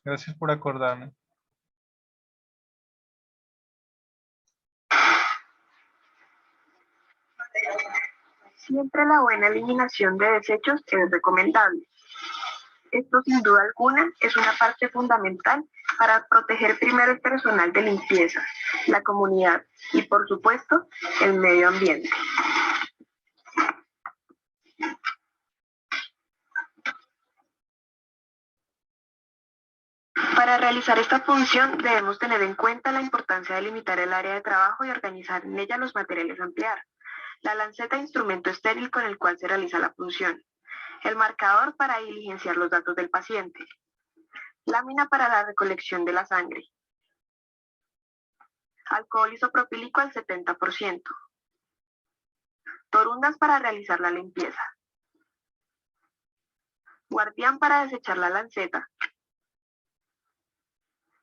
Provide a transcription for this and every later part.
Gracias por acordarme. Siempre la buena eliminación de desechos es recomendable. Esto sin duda alguna es una parte fundamental para proteger primero el personal de limpieza, la comunidad y por supuesto el medio ambiente. Para realizar esta función debemos tener en cuenta la importancia de limitar el área de trabajo y organizar en ella los materiales a emplear. La lanceta, instrumento estéril con el cual se realiza la función. El marcador para diligenciar los datos del paciente. Lámina para la recolección de la sangre. Alcohol isopropílico al 70%. Torundas para realizar la limpieza. Guardián para desechar la lanceta.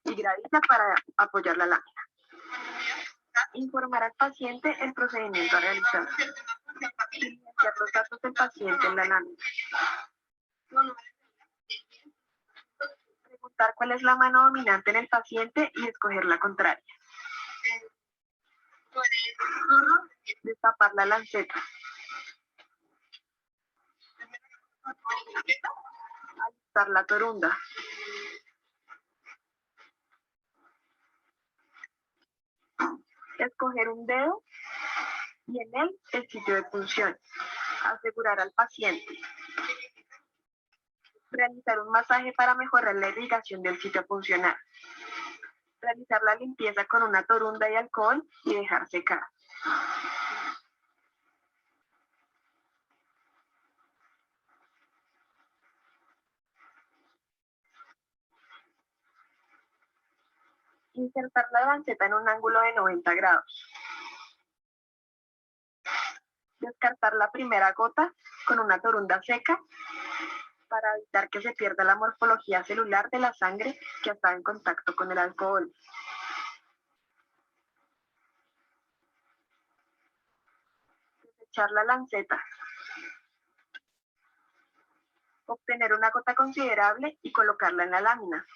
Y gravilla para apoyar la lámina. Informar al paciente el procedimiento a realizar. Diligenciar los datos del paciente en la lámina. Preguntar cuál es la mano dominante en el paciente y escoger la contraria. Destapar la lanceta. Alistar la torunda. Escoger un dedo y en él el sitio de punción. Asegurar al paciente. Realizar un masaje para mejorar la irrigación del sitio a puncionar. Realizar la limpieza con una torunda y alcohol y dejar secar. Insertar la lanceta en un ángulo de 90 grados. Descartar la primera gota con una torunda seca para evitar que se pierda la morfología celular de la sangre que ha estado en contacto con el alcohol. Desechar la lanceta. Obtener una gota considerable y colocarla en la lámina.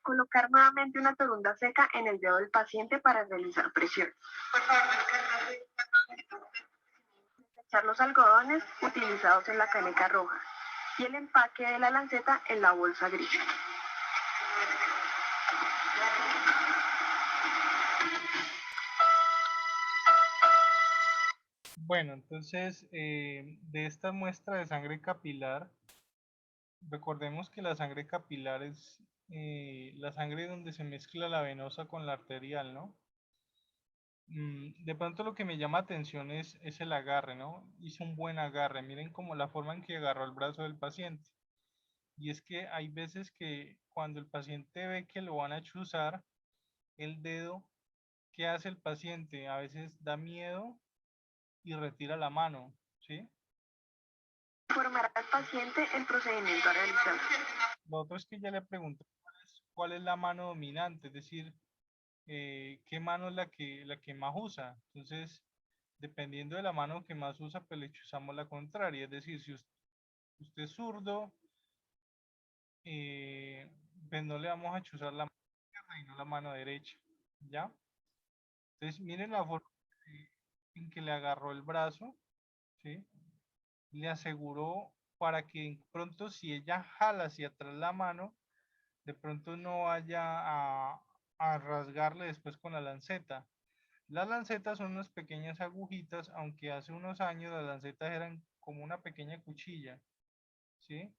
Colocar nuevamente una torunda seca en el dedo del paciente para realizar presión. Desechar los algodones utilizados en la caneca roja y el empaque de la lanceta en la bolsa gris. Bueno, entonces, de esta muestra de sangre capilar, recordemos que la sangre capilar es la sangre donde se mezcla la venosa con la arterial, ¿no? De pronto lo que me llama atención es el agarre, ¿no? Hizo un buen agarre. Miren como la forma en que agarró el brazo del paciente. Y es que hay veces que cuando el paciente ve que lo van a chuzar, el dedo, ¿qué hace el paciente? A veces da miedo y retira la mano, ¿sí? Informar al paciente el procedimiento a realizar. Lo otro es que ya le pregunto cuál es la mano dominante, es decir, qué mano es la que más usa. Entonces, dependiendo de la mano que más usa, pues le chuzamos la contraria. Es decir, si usted es zurdo, pues no le vamos a chuzar la mano izquierda y no la mano derecha, ¿ya? Entonces, miren la forma en que le agarró el brazo, ¿sí? Le aseguró para que pronto si ella jala hacia atrás la mano, de pronto no vaya a rasgarle después con la lanceta. Las lancetas son unas pequeñas agujitas, aunque hace unos años las lancetas eran como una pequeña cuchilla, ¿sí?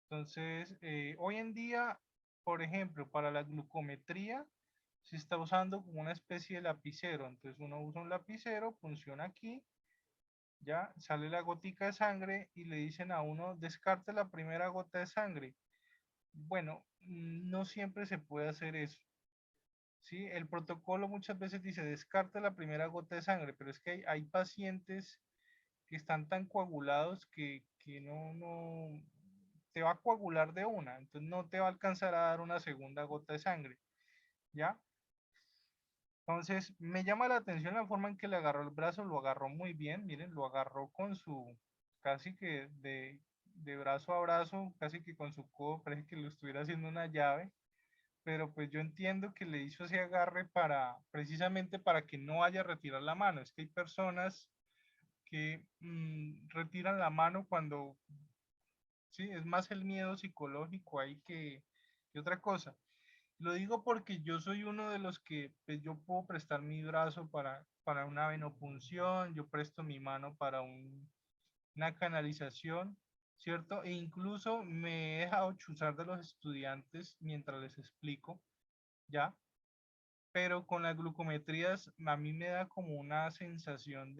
Entonces, hoy en día, por ejemplo, para la glucometría, se está usando como una especie de lapicero. Entonces uno usa un lapicero, funciona aquí, ya sale la gotica de sangre y le dicen a uno, descarte la primera gota de sangre. Bueno, no siempre se puede hacer eso. ¿Sí? El protocolo muchas veces dice descarte la primera gota de sangre, pero es que hay pacientes que están tan coagulados que no te va a coagular de una, entonces no te va a alcanzar a dar una segunda gota de sangre, ¿ya? Entonces me llama la atención la forma en que le agarró el brazo, lo agarró muy bien, miren, lo agarró con su casi que de brazo a brazo, casi que con su codo, parece que lo estuviera haciendo una llave, pero pues yo entiendo que le hizo ese agarre para, precisamente para que no vaya a retirar la mano. Es que hay personas que retiran la mano cuando, sí, es más el miedo psicológico ahí que otra cosa. Lo digo porque yo soy uno de los que pues, yo puedo prestar mi brazo para una venopunción, yo presto mi mano para una canalización, ¿cierto? E incluso me he dejado chuzar de los estudiantes mientras les explico, ¿ya? Pero con las glucometrías a mí me da como una sensación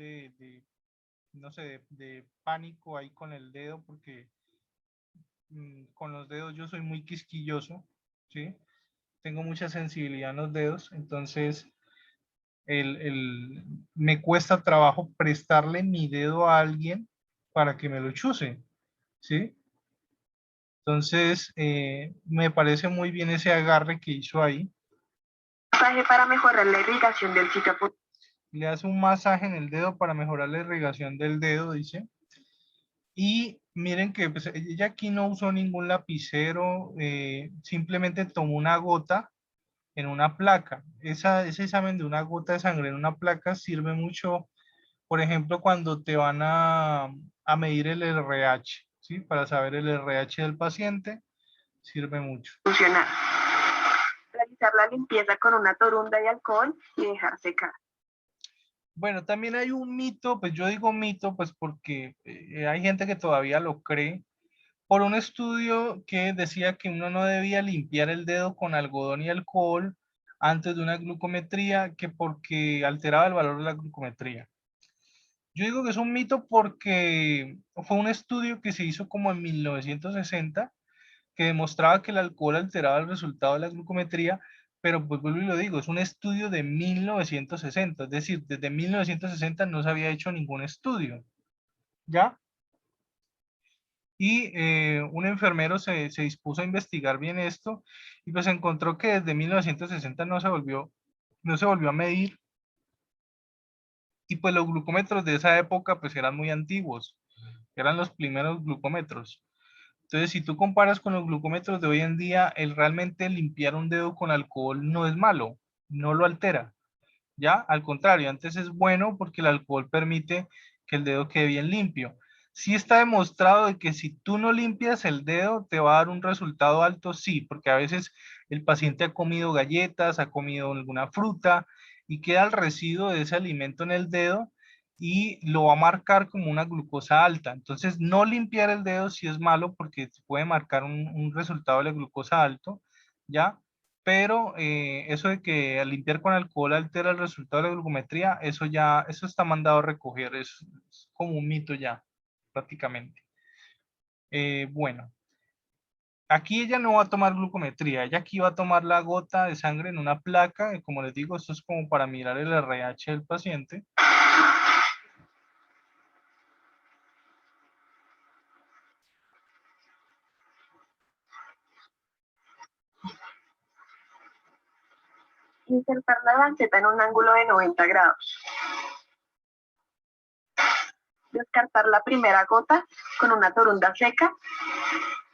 no sé, de pánico ahí con el dedo, porque con los dedos yo soy muy quisquilloso, ¿sí? Tengo mucha sensibilidad en los dedos, entonces me cuesta trabajo prestarle mi dedo a alguien para que me lo chuce, ¿sí? Entonces, me parece muy bien ese agarre que hizo ahí. Masaje para mejorar la irrigación del sitio apuntado. Le hace un masaje en el dedo para mejorar la irrigación del dedo, dice. Y miren que pues, ella aquí no usó ningún lapicero, simplemente tomó una gota en una placa. Ese examen de una gota de sangre en una placa sirve mucho, por ejemplo, cuando te van a medir el RH, ¿sí? Para saber el RH del paciente, sirve mucho. Funcionar. Realizar la limpieza con una torunda y alcohol y dejar secar. Bueno, también hay un mito, pues yo digo mito, pues porque hay gente que todavía lo cree, por un estudio que decía que uno no debía limpiar el dedo con algodón y alcohol antes de una glucometría, que porque alteraba el valor de la glucometría. Yo digo que es un mito porque fue un estudio que se hizo como en 1960 que demostraba que el alcohol alteraba el resultado de la glucometría, pero pues vuelvo y lo digo, es un estudio de 1960, es decir, desde 1960 no se había hecho ningún estudio, ¿ya? Y un enfermero se dispuso a investigar bien esto y pues encontró que desde 1960 no se volvió a medir, y pues los glucómetros de esa época pues eran muy antiguos, eran los primeros glucómetros. Entonces, si tú comparas con los glucómetros de hoy en día, el realmente limpiar un dedo con alcohol no es malo, no lo altera. ¿Ya? Al contrario, antes es bueno porque el alcohol permite que el dedo quede bien limpio. Sí está demostrado de que si tú no limpias el dedo, te va a dar un resultado alto, sí, porque a veces el paciente ha comido galletas, ha comido alguna fruta y queda el residuo de ese alimento en el dedo y lo va a marcar como una glucosa alta. Entonces, no limpiar el dedo sí es malo porque puede marcar un resultado de la glucosa alto, ¿ya? Pero eso de que al limpiar con alcohol altera el resultado de la glucometría, eso está mandado a recoger, es como un mito ya, prácticamente. Bueno, aquí ella no va a tomar glucometría, ella aquí va a tomar la gota de sangre en una placa, y como les digo, esto es como para mirar el RH del paciente. Insertar la lanceta en un ángulo de 90 grados. Descartar la primera gota con una torunda seca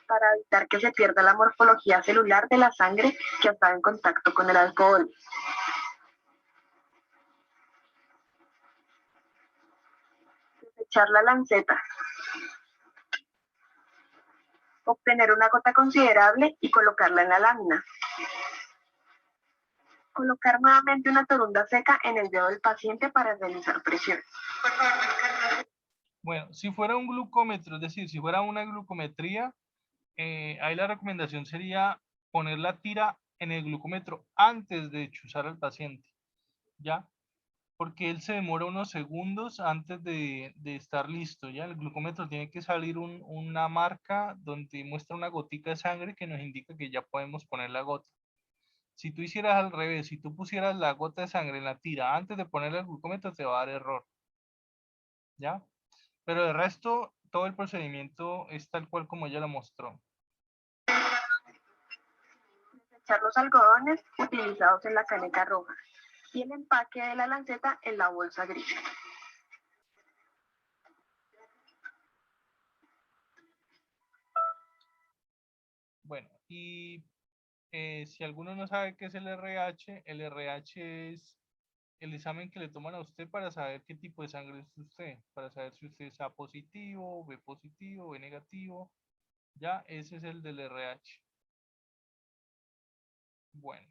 para evitar que se pierda la morfología celular de la sangre que ha estado en contacto con el alcohol. Desechar la lanceta. Obtener una gota considerable y colocarla en la lámina. Colocar nuevamente una torunda seca en el dedo del paciente para realizar presión. Bueno, si fuera un glucómetro, es decir, si fuera una glucometría, ahí la recomendación sería poner la tira en el glucómetro antes de chuzar al paciente, ¿ya? Porque él se demora unos segundos antes de estar listo, ¿ya? El glucómetro tiene que salir una marca donde muestra una gotica de sangre que nos indica que ya podemos poner la gota. Si tú hicieras al revés, si tú pusieras la gota de sangre en la tira antes de ponerle el glucómetro, te va a dar error, ¿ya? Pero de resto, todo el procedimiento es tal cual como ella lo mostró. Desechar los algodones utilizados en la caneca roja y el empaque de la lanceta en la bolsa gris. Bueno, y si alguno no sabe qué es el RH es el examen que le toman a usted para saber qué tipo de sangre es usted, para saber si usted es A positivo, B positivo, B negativo. Ya, ese es el del RH. Bueno,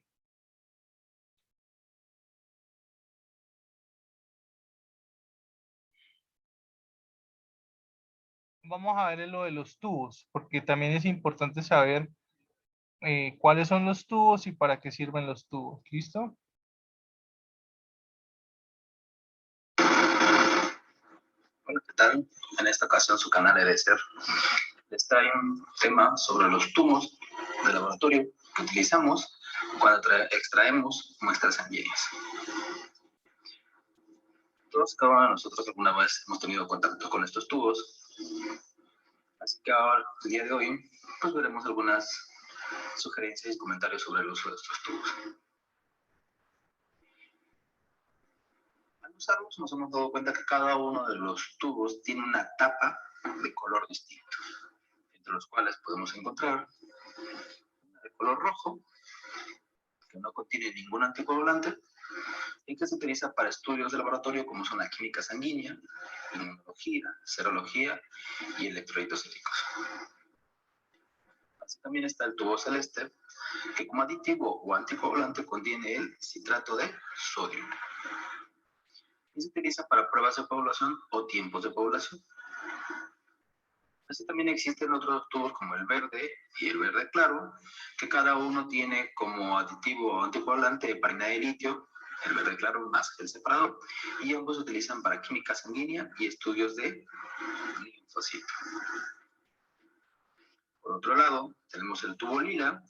vamos a ver lo de los tubos, porque también es importante saber cuáles son los tubos y para qué sirven los tubos. ¿Listo? Hola, ¿qué tal? En esta ocasión su canal EDESER les trae un tema sobre los tubos de laboratorio que utilizamos cuando extraemos muestras sanguíneas. Todos, cada uno de nosotros alguna vez hemos tenido contacto con estos tubos, así que ahora, el día de hoy, pues veremos algunas sugerencias y comentarios sobre el uso de estos tubos. Al usarlos nos hemos dado cuenta que cada uno de los tubos tiene una tapa de color distinto, entre los cuales podemos encontrar una de color rojo, que no contiene ningún anticoagulante y que se utiliza para estudios de laboratorio como son la química sanguínea, inmunología, serología y electrolitos séricos. Así también está el tubo celeste, que como aditivo o anticoagulante contiene el citrato de sodio y se utiliza para pruebas de población o tiempos de población. Así también existen otros tubos como el verde y el verde claro, que cada uno tiene como aditivo o anticoagulante heparina de litio, el verde claro más que el separador, y ambos se utilizan para química sanguínea y estudios de linfocitos. Por otro lado, tenemos el tubo lila,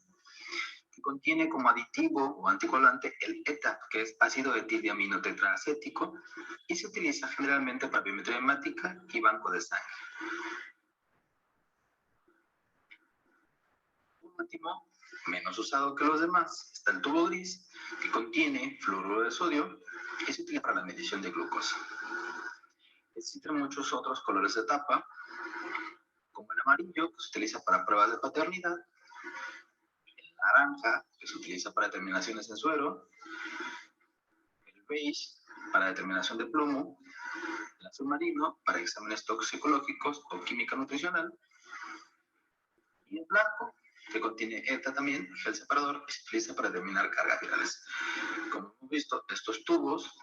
que contiene como aditivo o anticoagulante el ETA, que es ácido etildiaminotetraacético, y se utiliza generalmente para biometría hemática y banco de sangre. Por último, menos usado que los demás, está el tubo gris, que contiene fluoruro de sodio y se utiliza para la medición de glucosa. Existen muchos otros colores de tapa, como el amarillo, que se utiliza para pruebas de paternidad, el naranja, que se utiliza para determinaciones en suero, el beige, para determinación de plomo, el azul marino, para exámenes toxicológicos o química nutricional, y el blanco, que contiene ETA también, gel separador, y se utiliza para determinar cargas virales. Como hemos visto, estos tubos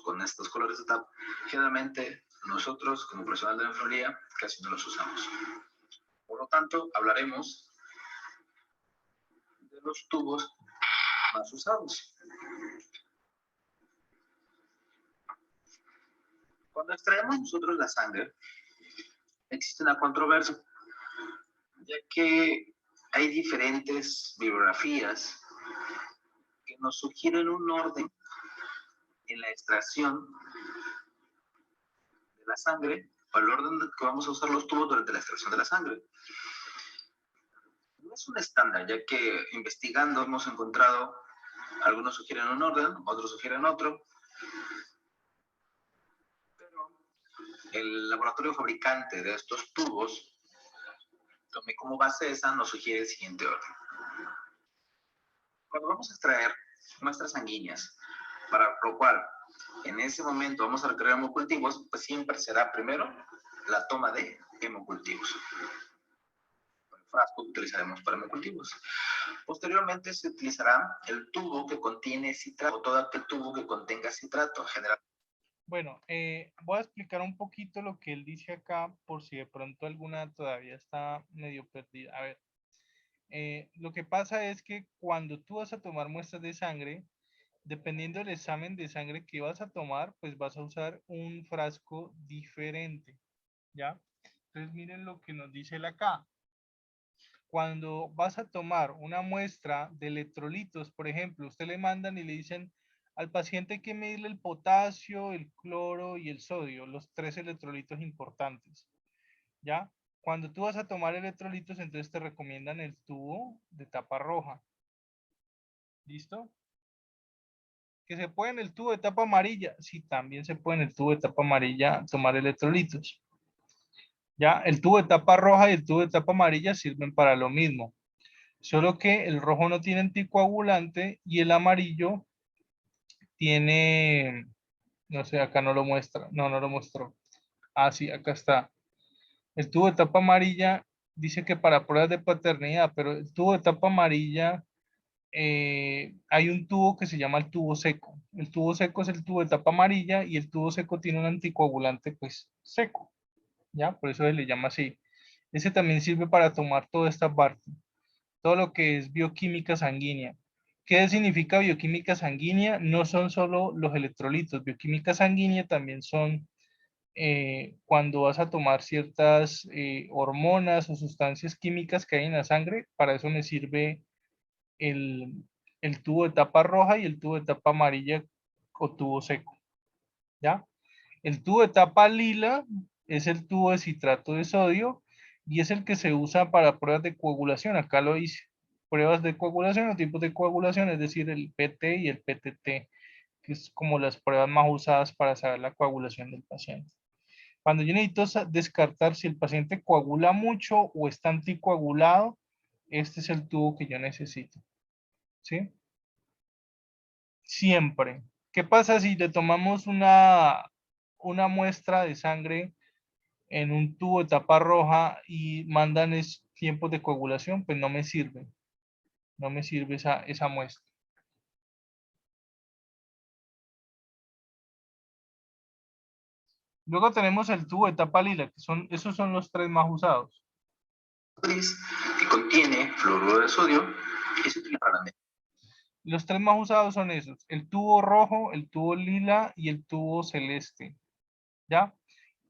con estos colores de tapa, generalmente nosotros como profesionales de la enfermería casi no los usamos. Por lo tanto, hablaremos de los tubos más usados. Cuando extraemos nosotros la sangre, existe una controversia, ya que hay diferentes bibliografías que nos sugieren un orden en la extracción de la sangre o el orden que vamos a usar los tubos durante la extracción de la sangre. No es un estándar, ya que investigando hemos encontrado, algunos sugieren un orden, otros sugieren otro, pero el laboratorio fabricante de estos tubos, tomé como base esa, nos sugiere el siguiente orden. Cuando vamos a extraer muestras sanguíneas, para lo cual en ese momento vamos a requerir hemocultivos, pues siempre será primero la toma de hemocultivos. El frasco que utilizaremos para hemocultivos. Posteriormente se utilizará el tubo que contiene citrato, o todo aquel tubo que contenga citrato. General. Bueno, voy a explicar un poquito lo que él dice acá, por si de pronto alguna todavía está medio perdida. A ver, lo que pasa es que cuando tú vas a tomar muestras de sangre, dependiendo del examen de sangre que vas a tomar, pues vas a usar un frasco diferente, ¿ya? Entonces miren lo que nos dice él acá. Cuando vas a tomar una muestra de electrolitos, por ejemplo, usted le mandan y le dicen al paciente hay que medirle el potasio, el cloro y el sodio, los 3 electrolitos importantes, ¿ya? Cuando tú vas a tomar electrolitos, entonces te recomiendan el tubo de tapa roja. ¿Listo? Que se puede en el tubo de tapa amarilla. Sí, también se puede en el tubo de tapa amarilla tomar electrolitos. Ya, el tubo de tapa roja y el tubo de tapa amarilla sirven para lo mismo. Solo que el rojo no tiene anticoagulante y el amarillo tiene, no sé, acá no lo muestra. No, no lo mostró. Ah, sí, acá está. El tubo de tapa amarilla dice que para pruebas de paternidad, pero el tubo de tapa amarilla, hay un tubo que se llama el tubo seco. El tubo seco es el tubo de tapa amarilla y el tubo seco tiene un anticoagulante pues seco, ¿ya? Por eso se le llama así. Ese también sirve para tomar toda esta parte, todo lo que es bioquímica sanguínea. ¿Qué significa bioquímica sanguínea? No son solo los electrolitos, bioquímica sanguínea también son cuando vas a tomar ciertas hormonas o sustancias químicas que hay en la sangre. Para eso me sirve el, el tubo de tapa roja y el tubo de tapa amarilla o tubo seco, ¿ya? El tubo de tapa lila es el tubo de citrato de sodio y es el que se usa para pruebas de coagulación. Acá lo hice. Pruebas de coagulación o tipos de coagulación, es decir, el PT y el PTT, que es como las pruebas más usadas para saber la coagulación del paciente. Cuando yo necesito descartar si el paciente coagula mucho o está anticoagulado, este es el tubo que yo necesito, ¿sí? Siempre. ¿Qué pasa si le tomamos una muestra de sangre en un tubo de tapa roja y mandan tiempos de coagulación? Pues no me sirve. No me sirve esa muestra. Luego tenemos el tubo de tapa lila, que esos son los tres más usados. Gris, que contiene fluoruro de sodio y se utiliza para la Los tres más usados son esos: el tubo rojo, el tubo lila y el tubo celeste. ¿Ya?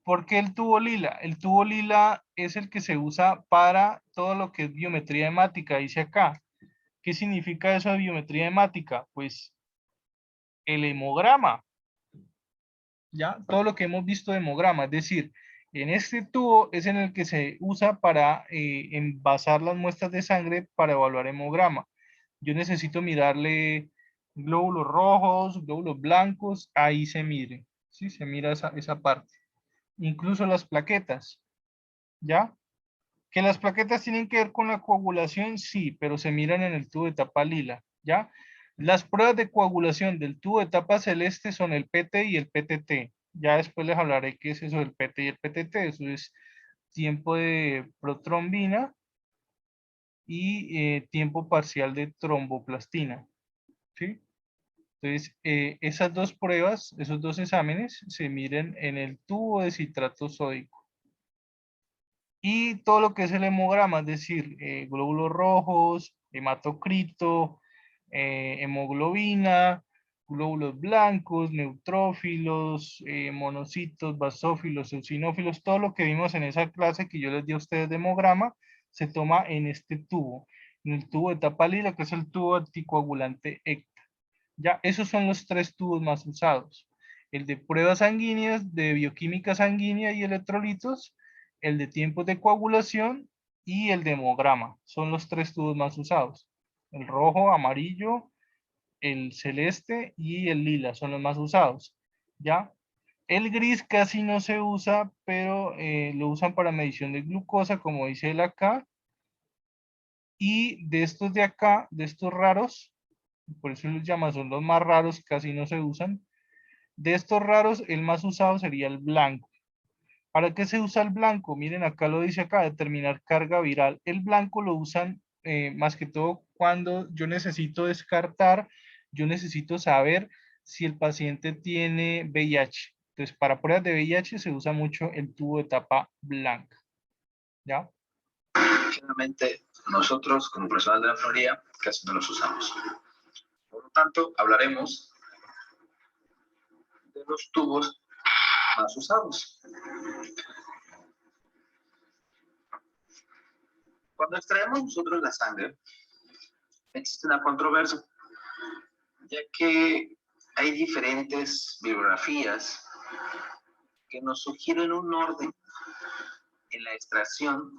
¿Por qué el tubo lila? El tubo lila es el que se usa para todo lo que es biometría hemática, dice acá. ¿Qué significa eso de biometría hemática? Pues el hemograma, ¿ya? Todo lo que hemos visto de hemograma, es decir, en este tubo es en el que se usa para envasar las muestras de sangre para evaluar hemograma. Yo necesito mirarle glóbulos rojos, glóbulos blancos, ahí se mire, ¿sí? Se mira esa parte. Incluso las plaquetas, ¿ya? Que las plaquetas tienen que ver con la coagulación, sí, pero se miran en el tubo de tapa lila, ¿ya? Las pruebas de coagulación del tubo de tapa celeste son el PT y el PTT. Ya después les hablaré qué es eso del PT y el PTT. Eso es tiempo de protrombina y tiempo parcial de tromboplastina, ¿sí? Entonces, esas dos pruebas, esos dos exámenes se miden en el tubo de citrato sódico. Y todo lo que es el hemograma, es decir, glóbulos rojos, hematocrito, hemoglobina, glóbulos blancos, neutrófilos, monocitos, basófilos, eosinófilos, todo lo que vimos en esa clase que yo les di a ustedes de hemograma, se toma en este tubo, en el tubo de tapa lila, que es el tubo anticoagulante ECTA. Ya, esos son los tres tubos más usados: el de pruebas sanguíneas, de bioquímica sanguínea y electrolitos, el de tiempos de coagulación y el de hemograma. Son los tres tubos más usados. El rojo, amarillo, el celeste y el lila son los más usados. ¿Ya? El gris casi no se usa, pero lo usan para medición de glucosa, como dice él acá. Y de estos de acá, de estos raros, por eso los llaman, son los más raros, casi no se usan. De estos raros, el más usado sería el blanco. ¿Para qué se usa el blanco? Miren, acá lo dice acá, determinar carga viral. El blanco lo usan más que todo cuando yo necesito descartar, yo necesito saber si el paciente tiene VIH. Entonces, para pruebas de VIH se usa mucho el tubo de tapa blanca. ¿Ya? Generalmente nosotros como personal de la enfermería casi no los usamos. Por lo tanto, hablaremos de los tubos más usados. Cuando extraemos nosotros la sangre, existe una controversia, ya que hay diferentes bibliografías que nos sugieren un orden en la extracción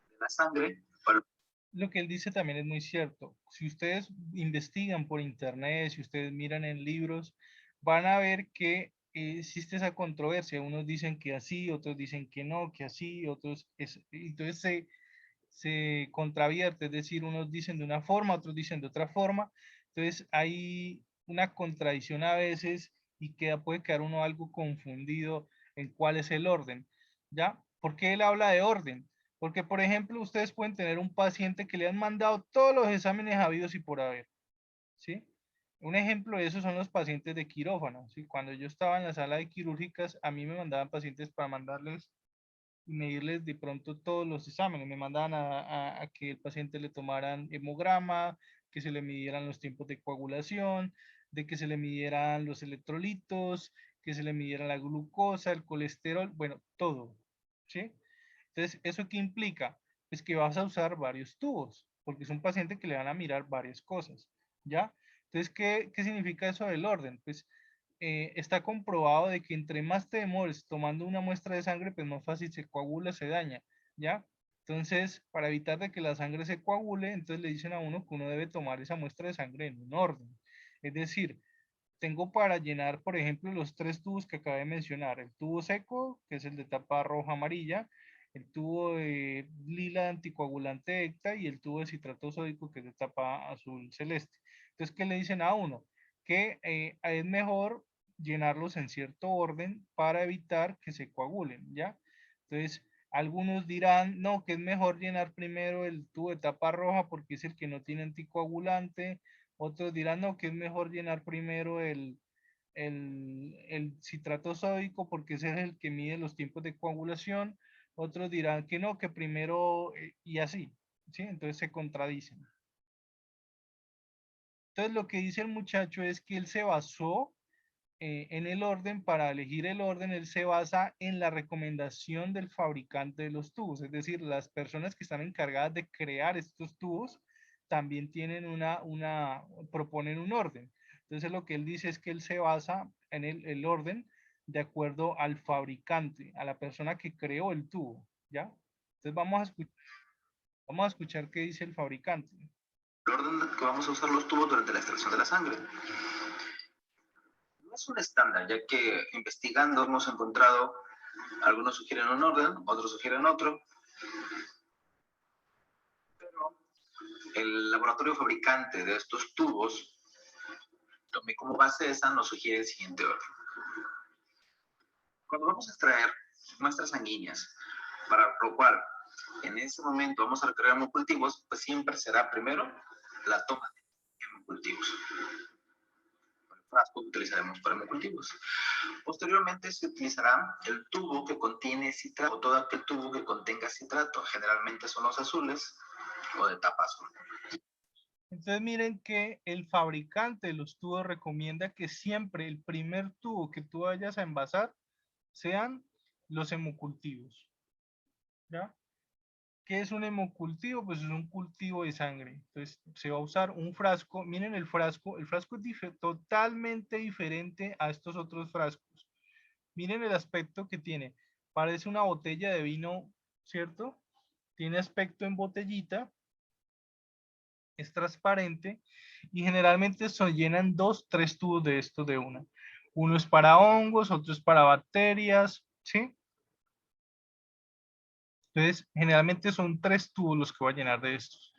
de la sangre. Lo que él dice también es muy cierto. Si ustedes investigan por internet, si ustedes miran en libros, van a ver que existe esa controversia. Unos dicen que así, otros dicen que no, que así, otros... entonces se contravierte, es decir, unos dicen de una forma, otros dicen de otra forma. Entonces hay una contradicción a veces y puede quedar uno algo confundido en cuál es el orden, ¿ya? ¿Por qué él habla de orden? Porque, por ejemplo, ustedes pueden tener un paciente que le han mandado todos los exámenes habidos y por haber, ¿sí? Un ejemplo de eso son los pacientes de quirófano, ¿sí? Cuando yo estaba en la sala de quirúrgicas, a mí me mandaban pacientes para mandarles y medirles de pronto todos los exámenes. Me mandaban a que el paciente le tomaran hemograma, que se le midieran los tiempos de coagulación, de que se le midieran los electrolitos, que se le midiera la glucosa, el colesterol, bueno, todo, ¿sí? Entonces, ¿eso qué implica? Pues que vas a usar varios tubos, porque es un paciente que le van a mirar varias cosas, ¿ya? Entonces, ¿qué significa eso del orden? Pues está comprobado de que entre más te demores tomando una muestra de sangre, pues más fácil se coagula, se daña, ¿ya? Entonces, para evitar de que la sangre se coagule, entonces le dicen a uno que uno debe tomar esa muestra de sangre en un orden. Es decir, tengo para llenar, por ejemplo, los 3 tubos que acabé de mencionar. El tubo seco, que es el de tapa roja amarilla, el tubo de lila anticoagulante ECTA y el tubo de citrato sódico, que es de tapa azul celeste. Entonces, ¿qué le dicen a uno? Que es mejor llenarlos en cierto orden para evitar que se coagulen, ¿ya? Entonces, algunos dirán, no, que es mejor llenar primero el tubo de tapa roja porque es el que no tiene anticoagulante. Otros dirán, no, que es mejor llenar primero el citrato sódico porque ese es el que mide los tiempos de coagulación. Otros dirán que no, que primero, y así, ¿sí? Entonces se contradicen. Entonces lo que dice el muchacho es que él se basó en el orden. Para elegir el orden, él se basa en la recomendación del fabricante de los tubos, es decir, las personas que están encargadas de crear estos tubos también tienen proponen un orden. Entonces lo que él dice es que él se basa en el orden de acuerdo al fabricante, a la persona que creó el tubo, ¿ya? Entonces vamos a escuchar qué dice el fabricante. El orden que vamos a usar los tubos durante la extracción de la sangre. No es un estándar, ya que investigando hemos encontrado, algunos sugieren un orden, otros sugieren otro, pero el laboratorio fabricante de estos tubos, tomé como base esa, nos sugiere el siguiente orden. Cuando vamos a extraer muestras sanguíneas, para lo cual en ese momento vamos a requerir hemocultivos, pues siempre será primero la toma de hemocultivos. Frasco que utilizaremos para hemocultivos. Posteriormente se utilizará el tubo que contiene citrato, o todo aquel tubo que contenga citrato. Generalmente son los azules o de tapa azul. Entonces miren que el fabricante de los tubos recomienda que siempre el primer tubo que tú vayas a envasar sean los hemocultivos, ¿ya? ¿Qué es un hemocultivo? Pues es un cultivo de sangre. Entonces se va a usar un frasco. Miren el frasco es totalmente diferente a estos otros frascos. Miren el aspecto que tiene. Parece una botella de vino, ¿cierto? Tiene aspecto en botellita, es transparente y generalmente se llenan 2, 3 tubos de estos de una. Uno es para hongos, otro es para bacterias, ¿sí? Entonces, generalmente son 3 tubos los que voy a llenar de estos.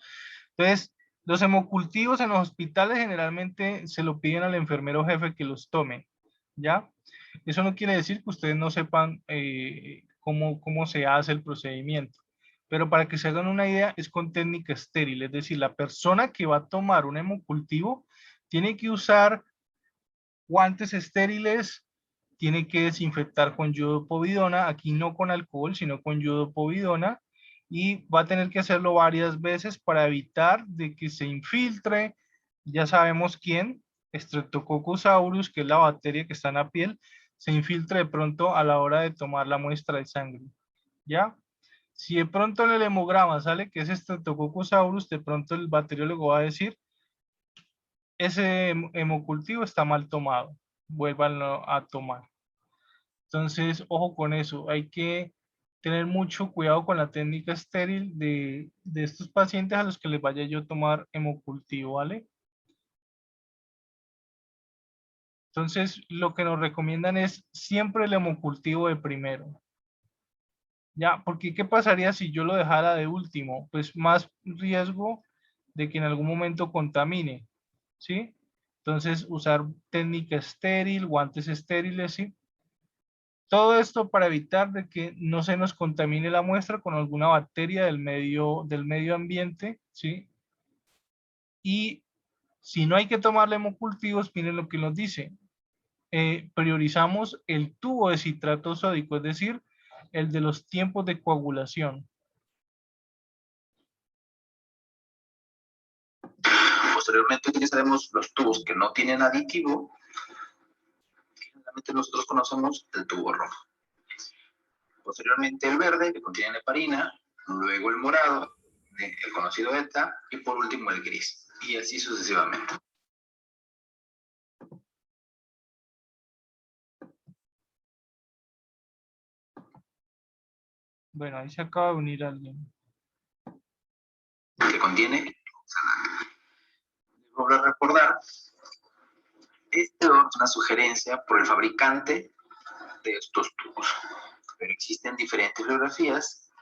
Entonces, los hemocultivos en los hospitales generalmente se lo piden al enfermero jefe que los tome, ¿ya? Eso no quiere decir que ustedes no sepan cómo se hace el procedimiento. Pero para que se hagan una idea, es con técnica estéril. Es decir, la persona que va a tomar un hemocultivo tiene que usar guantes estériles, tiene que desinfectar con yodo-povidona, aquí no con alcohol, sino con yodo-povidona, y va a tener que hacerlo varias veces para evitar de que se infiltre, ya sabemos quién, Streptococcus aureus, que es la bacteria que está en la piel, se infiltre de pronto a la hora de tomar la muestra de sangre, ¿ya? Si de pronto en el hemograma sale que es Streptococcus aureus, de pronto el bacteriólogo va a decir, ese hemocultivo está mal tomado, vuélvanlo a tomar. Entonces, ojo con eso, hay que tener mucho cuidado con la técnica estéril de estos pacientes a los que les vaya yo a tomar hemocultivo, ¿vale? Entonces, lo que nos recomiendan es siempre el hemocultivo de primero. Ya, porque ¿qué pasaría si yo lo dejara de último? Pues más riesgo de que en algún momento contamine, ¿sí? Entonces, usar técnica estéril, guantes estériles, ¿sí? Todo esto para evitar de que no se nos contamine la muestra con alguna bacteria del medio ambiente, ¿sí? Y si no hay que tomarle hemocultivos, miren lo que nos dice. Priorizamos el tubo de citrato sódico, es decir, el de los tiempos de coagulación. Posteriormente utilizaremos los tubos que no tienen aditivo. Generalmente nosotros conocemos el tubo rojo. Posteriormente el verde, que contiene heparina, luego el morado, el conocido ETA, y por último el gris, y así sucesivamente. Bueno, ahí se acaba de unir alguien. Que contiene oxalato. Debo recordar, este es una sugerencia por el fabricante de estos tubos, pero existen diferentes bibliografías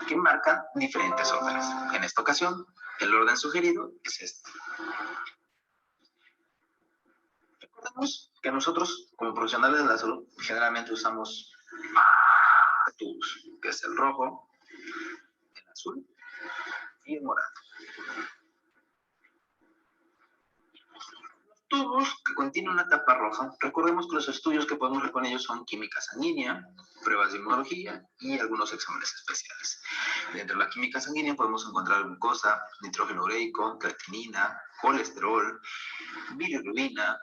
que marcan diferentes órdenes. En esta ocasión, el orden sugerido es este. Recordemos que nosotros, como profesionales de la salud, generalmente usamos tubos, que es el rojo, el azul y el morado. Los tubos que contienen una tapa roja, recordemos que los estudios que podemos ver con ellos son química sanguínea, pruebas de inmunología y algunos exámenes especiales. Dentro de la química sanguínea podemos encontrar glucosa, nitrógeno ureico, creatinina, colesterol, bilirrubina,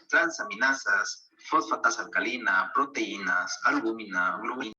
transaminasas, fosfatasa alcalina, proteínas, albúmina, globulina.